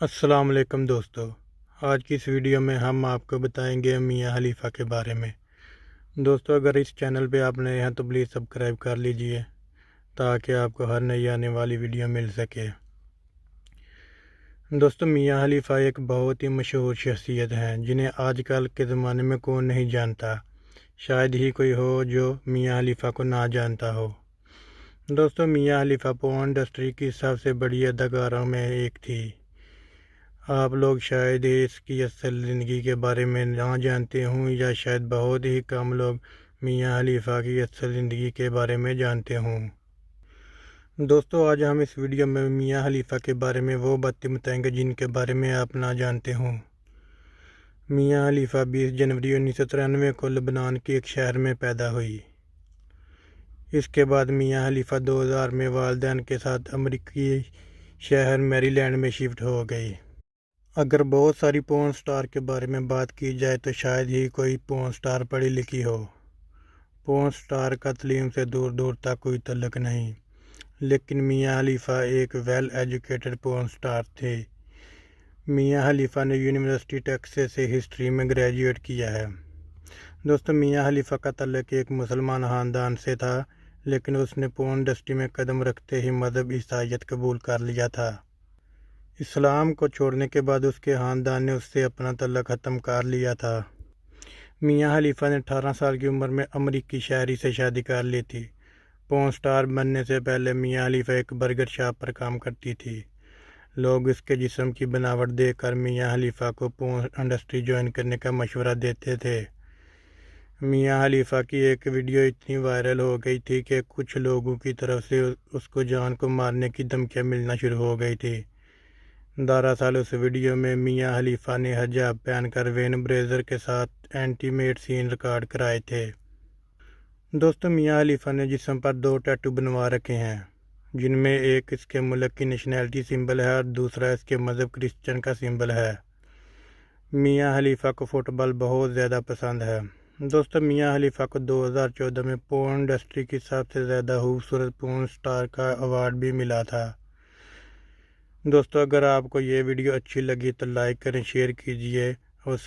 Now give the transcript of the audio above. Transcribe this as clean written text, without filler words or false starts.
السلام علیکم دوستو، آج کی اس ویڈیو میں ہم آپ کو بتائیں گے میاں خلیفہ کے بارے میں۔ دوستو اگر اس چینل پہ آپ نئے ہیں تو پلیز سبسکرائب کر لیجئے تاکہ آپ کو ہر نئی آنے والی ویڈیو مل سکے۔ دوستو میاں خلیفہ ایک بہت ہی مشہور شخصیت ہیں جنہیں آج کل کے زمانے میں کون نہیں جانتا۔ شاید ہی کوئی ہو جو میاں خلیفہ کو نہ جانتا ہو۔ دوستو میاں خلیفہ پورن انڈسٹری کی سب سے بڑی اداکاروں میں ایک تھی۔ آپ لوگ شاید ہی اس کی اصل زندگی کے بارے میں نہ جانتے ہوں یا شاید بہت ہی کم لوگ میاں خلیفہ کی اصل زندگی کے بارے میں جانتے ہوں۔ دوستو آج ہم اس ویڈیو میں میاں خلیفہ کے بارے میں وہ باتیں بتائیں گے جن کے بارے میں آپ نہ جانتے ہوں۔ میاں خلیفہ 20 جنوری 1993 کو لبنان کے ایک شہر میں پیدا ہوئی۔ اس کے بعد میاں خلیفہ 2000 میں والدین کے ساتھ امریکی شہر میری لینڈ میں شفٹ ہو گئی۔ اگر بہت ساری پورن سٹار کے بارے میں بات کی جائے تو شاید ہی کوئی پورن سٹار پڑھی لکھی ہو۔ پورن سٹار کا تعلیم سے دور دور تک کوئی تعلق نہیں، لیکن میاں خلیفہ ایک ویل ایجوکیٹڈ پورن سٹار تھے۔ میاں خلیفہ نے یونیورسٹی ٹیکساس سے ہسٹری میں گریجویٹ کیا ہے۔ دوستو میاں خلیفہ کا تعلق ایک مسلمان خاندان سے تھا، لیکن اس نے پورن انڈسٹری میں قدم رکھتے ہی مذہب عیسائیت قبول کر لیا تھا۔ اسلام کو چھوڑنے کے بعد اس کے خاندان نے اس سے اپنا تعلق ختم کر لیا تھا۔ میاں خلیفہ نے 18 سال کی عمر میں امریکی شہری سے شادی کر لی تھی۔ پورن سٹار بننے سے پہلے میاں خلیفہ ایک برگر شاپ پر کام کرتی تھی۔ لوگ اس کے جسم کی بناوٹ دیکھ کر میاں خلیفہ کو پورن انڈسٹری جوائن کرنے کا مشورہ دیتے تھے۔ میاں خلیفہ کی ایک ویڈیو اتنی وائرل ہو گئی تھی کہ کچھ لوگوں کی طرف سے اس کو جان کو مارنے کی دھمکیاں ملنا شروع ہو گئی تھی۔ دراصل اس ویڈیو میں میاں خلیفہ نے حجاب پہن کر وین بریزر کے ساتھ انٹیمیٹ سین ریکارڈ کرائے تھے۔ دوستو میاں خلیفہ نے جسم پر 2 ٹیٹو بنوا رکھے ہیں، جن میں ایک اس کے ملک کی نیشنلٹی سمبل ہے اور دوسرا اس کے مذہب کرسچن کا سمبل ہے۔ میاں خلیفہ کو فٹ بال بہت زیادہ پسند ہے۔ دوستو میاں خلیفہ کو 2014 میں پورن انڈسٹری کی سب سے زیادہ خوبصورت پورن سٹار کا ایوارڈ بھی ملا تھا۔ دوستو اگر آپ کو یہ ویڈیو اچھی لگی تو لائک کریں، شیئر کیجئے اور